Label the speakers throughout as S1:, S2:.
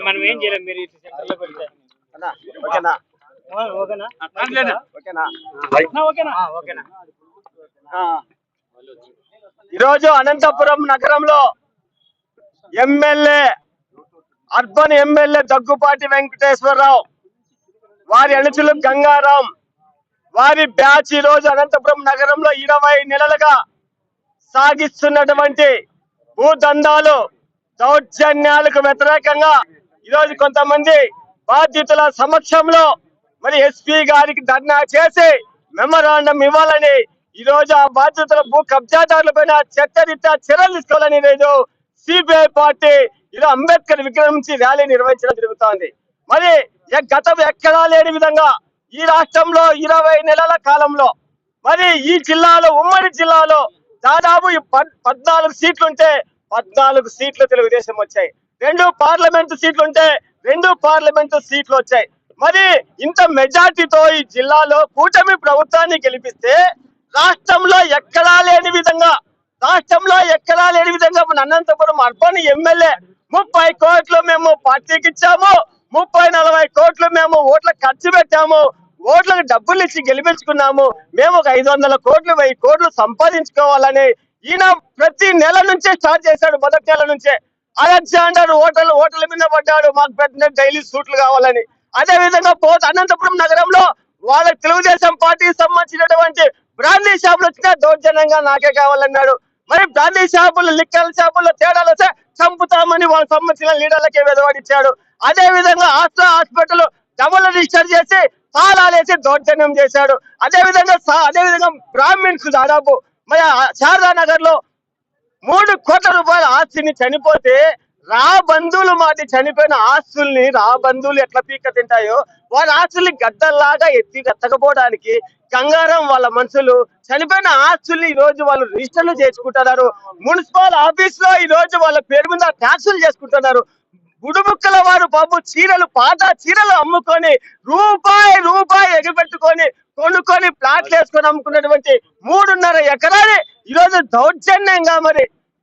S1: మనం ఏం చేయలేం. మీరు సెంటర్లోకి వెళ్తే
S2: ఈరోజు అనంతపురం నగరంలో MLA urban MLA Daggubati Venkateswararao వారి అనుచులు గంగారాం వారి బ్యాచ్ ఈ రోజు అనంతపురం నగరంలో 20 నెలలుగా సాగిస్తున్నటువంటి భూదందాలు దౌర్జన్యాలకు వ్యతిరేకంగా ఈరోజు కొంతమంది బాధితుల సమక్షంలో మరి ఎస్పీ గారికి ధర్నా చేసి మెమరాండం ఇవ్వాలని ఈరోజు ఆ బాధితుల భూ కబ్జాదారుల పైన చట్టరీత్యా చర్యలు తీసుకోవాలని ఈరోజు సిపిఐ పార్టీ ఈరోజు అంబేద్కర్ విగ్రహం నుంచి ర్యాలీ నిర్వహించడం జరుగుతోంది. మరి గతం ఎక్కడా లేని విధంగా ఈ రాష్ట్రంలో 20 నెలల కాలంలో మరి ఈ జిల్లాలో ఉమ్మడి జిల్లాలో దాదాపు 14 సీట్లుంటే 14 సీట్లు తెలుగుదేశం వచ్చాయి. 2 పార్లమెంటు సీట్లుంటే 2 పార్లమెంటు సీట్లు వచ్చాయి. మరి ఇంత మెజార్టీతో ఈ జిల్లాలో కూటమి ప్రభుత్వాన్ని గెలిపిస్తే రాష్ట్రంలో ఎక్కడా లేని విధంగా మన అనంతపురం అర్బన్ ఎమ్మెల్యే 30 కోట్లు మేము పార్టీకి ఇచ్చాము, 30-40 కోట్లు మేము ఓట్లకు ఖర్చు పెట్టాము, ఓట్లకు డబ్బులు ఇచ్చి గెలిపించుకున్నాము, మేము ఒక 500 కోట్లు 1000 కోట్లు సంపాదించుకోవాలని ఈయన ప్రతి నెల నుంచే స్టార్ట్ చేశాడు. మొదటి నెల నుంచే అలెగ్జాండర్ ఓటల మీద పడ్డాడు, మాకు పెట్టిన డైలీ సూట్లు కావాలని. అదే విధంగా అనంతపురం నగరంలో వాళ్ళ తెలుగుదేశం పార్టీకి సంబంధించినటువంటి బ్రాందీ షాపులు వచ్చినా దౌర్జన్యంగా నాకే కావాలన్నాడు. మరి బ్రాందీ షాపులు లిక్కర్ షాపుల్లో తేడాలు వస్తే చంపుతామని వాళ్ళకి సంబంధించిన లీడర్లకే వెదవాడిచ్చాడు. అదే విధంగా హాస్పిటల్ డబుల్ రిజిస్టర్ చేసి తాళాలేసి దౌర్జన్యం చేశాడు. అదే విధంగా బ్రాహ్మిన్స్ దాదాపు మరి శారదా నగర్ లో 3 కోట్ల రూపాయల ఆస్తిని చనిపోతే బంధువులు మాటి చనిపోయిన ఆస్తుల్ని బంధువులు ఎట్లా పీక తింటాయో వాళ్ళ ఆస్తుల్ని గద్దల్లాగా ఎత్తకపోవడానికి గంగారం వాళ్ళ మనుషులు చనిపోయిన ఆస్తుల్ని ఈ రోజు వాళ్ళు రిజిస్టర్లు చేసుకుంటున్నారు. మున్సిపల్ ఆఫీస్ లో ఈ రోజు వాళ్ళ పేరు మీద ట్యాక్సులు చేసుకుంటున్నారు. గుడుముక్కల వారు బాబు పాత చీరలు అమ్ముకొని రూపాయి ఎగబెట్టుకొని కొనుక్కొని ప్లాట్లు వేసుకొని అమ్ముకున్నటువంటి 3.5 ఎకరాలు ఈరోజు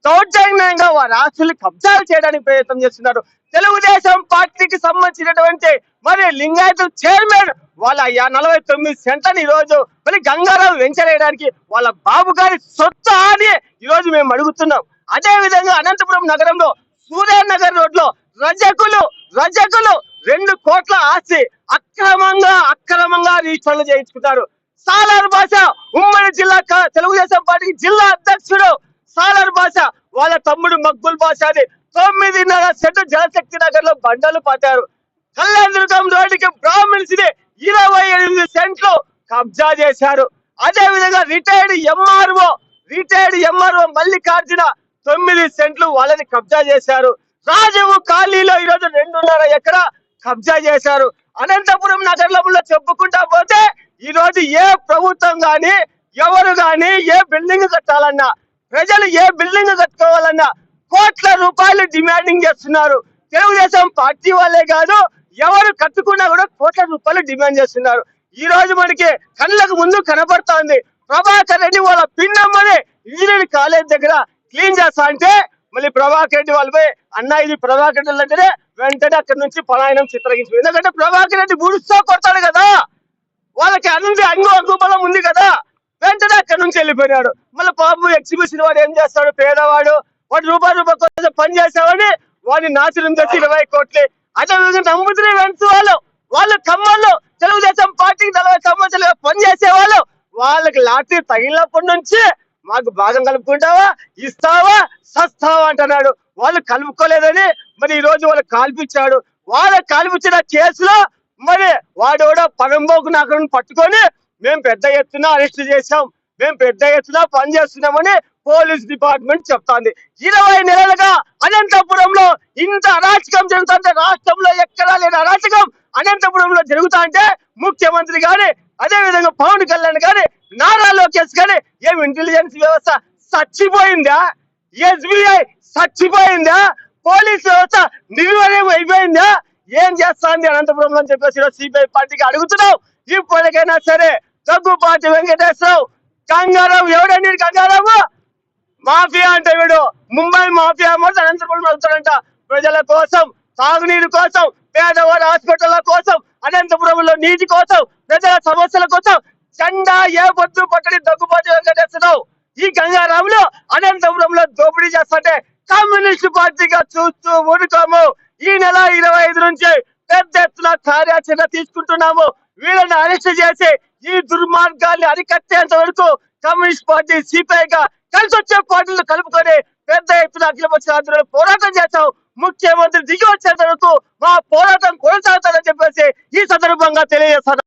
S2: దౌర్జన్యంగా వారి ఆస్తులు కబ్జాలు చేయడానికి ప్రయత్నం చేస్తున్నారు. తెలుగుదేశం పార్టీకి సంబంధించినటువంటి మరి లింగాయతుల చైర్మన్ వాళ్ళ 49 సెంట్లని ఈ రోజు మళ్ళీ గంగారావు వెంచర్ వేయడానికి వాళ్ళ బాబు గారి సొత్తు అని ఈ రోజు మేము అడుగుతున్నాం. అదే విధంగా అనంతపురం నగరంలో సూర్యనగర్ రోడ్ లో రజకులు 2 కోట్ల ఆస్తి అక్రమంగా రిజిస్టర్లు చేయించుకుంటారు. సాలార్ భాష ఉమ్మడి జిల్లా తెలుగుదేశం పార్టీకి జిల్లా అధ్యక్షుడు సాలార్ భాష వాళ్ళ తమ్ముడు మక్బుల్ భాష అని 9.5 సెంటు జలశక్తి నగర్ లో బండలు పట్టారు. కళ్యాణదుర్గం రోడ్డుకి బ్రాహ్మిన్స్ 28 సెంట్లు కబ్జా చేశారు. అదే విధంగా రిటైర్డ్ ఎంఆర్ఓ మల్లికార్జున 9 సెంట్లు వాళ్ళని కబ్జా చేశారు. రాజీవ్ కాలనీలో ఈరోజు 2.5 ఎకరా కబ్జా చేశారు. అనంతపురం నగరంలో చెప్పుకుంటా పోతే ఈ రోజు ఏ ప్రభుత్వం గాని ఎవరు గాని ఏ బిల్డింగ్ కట్టాలన్నా ప్రజలు ఏ బిల్డింగ్ కట్టుకోవాలన్నా కోట్ల రూపాయలు డిమాండింగ్ చేస్తున్నారు. తెలుగుదేశం పార్టీ వాళ్ళే కాదు ఎవరు కట్టుకున్నా కూడా కోట్ల రూపాయలు డిమాండ్ చేస్తున్నారు. ఈ రోజు మనకి కళ్ళకు ముందు కనబడుతోంది. ప్రభాకర్ రెడ్డి వాళ్ళ పిన్నమ్మని ఇంజనీరింగ్ కాలేజ్ దగ్గర క్లీన్ చేస్తా అంటే మళ్ళీ ప్రభాకర్ రెడ్డి వాళ్ళపై అన్న ఇది ప్రభాకర్ రెడ్డి అంటేనే వెంటనే అక్కడి నుంచి పలాయనం చిత్రగించు. ఎందుకంటే ప్రభాకర్ రెడ్డి గుడిస్తా కొడతాడు కదా, వాళ్ళకి అంగు బలం ఉంది కదా, వెంటనే అక్కడి నుంచి వెళ్ళిపోయినాడు. మళ్ళీ పాపం ఎగ్జిబిషన్ వాడు ఏం చేస్తాడు, పేదవాడు వాడు రూపాయి కోసం పని చేసేవాడిని వాడిని నాశనం చేసి 20 కోట్లు. అదే విధంగా నమ్ముతున్న వెంట్స్ వాళ్ళు ఖమ్మంలో తెలుగుదేశం పార్టీకి 40 సంవత్సరాలుగా పనిచేసేవాళ్ళు వాళ్ళకి లాటరీ తగిలినప్పటి నుంచి మాకు భాగం కలుపుకుంటావా, ఇస్తావా, సస్తావా అంటున్నాడు. వాళ్ళు కలుపుకోలేదని మరి ఈ రోజు వాళ్ళకి కాల్పించాడు. వాళ్ళకి కాల్పించిన కేసులో మరి వాడు కూడా పరంబోకు నాకుని పట్టుకొని మేము పెద్ద ఎత్తున అరెస్ట్ చేశాం, మేము పెద్ద ఎత్తున పనిచేస్తున్నామని పోలీస్ డిపార్ట్మెంట్ చెప్తాంది. 20 నెలలుగా అనంతపురంలో ఇంత అరాచకం జరుగుతుంటే రాష్ట్రంలో ఎక్కడా లేని అరాచకం అనంతపురంలో జరుగుతా అంటే ముఖ్యమంత్రి గాని అదే విధంగా పవన్ కళ్యాణ్ గాని నారా లోకేష్ గాని ఏం ఇంటెలిజెన్స్ వ్యవస్థ చచ్చిపోయిందా, ఎస్బీఐ చచ్చిపోయిందా, పోలీస్ వ్యవస్థ నిర్వీర్యం అయిపోయిందా, ఏం చేస్తాంది అనంతపురంలో అని చెప్పేసి సిపిఐ పార్టీకి అడుగుతున్నాం. ఇప్పటికైనా సరే దగ్గుపాటి వెంకటేశ్వరరావు గంగారావు ఎవడండి గంగారావు మాఫియా అంటే వీడు ముంబై మాఫియా మొదటి అనంతపురం వెళ్తాడంట. ప్రజల కోసం, తాగునీరు కోసం, పేదవారి హాస్పిటళ్ల కోసం, అనంతపురంలో నీటి కోసం, ప్రజల సమస్యల కోసం జెండా ఏ పొద్దు పట్టడి దగ్గుబాటు వెంకటేశ్వరరావు ఈ గంగారాములు అనంతపురంలో దోపిడీ చేస్తుంటే కమ్యూనిస్ట్ పార్టీగా చూస్తూ ఊరుకోము. ఈ నెల 25 నుంచి పెద్ద ఎత్తున కార్యాచరణ తీసుకుంటున్నాము. వీళ్ళని అరెస్ట్ చేసి ఈ దుర్మార్గాన్ని అరికట్టేంత వరకు కమ్యూనిస్ట్ పార్టీ సిపిఐగా కలిసి వచ్చే పార్టీలు కలుపుకొని పెద్ద ఎత్తున అఖిలపక్ష ఆందోళన పోరాటం చేశాం. ముఖ్యమంత్రి దిగి వచ్చేంత వరకు మా పోరాటం కొనసాగుతారని చెప్పేసి ఈ సందర్భంగా తెలియజేస్తారు.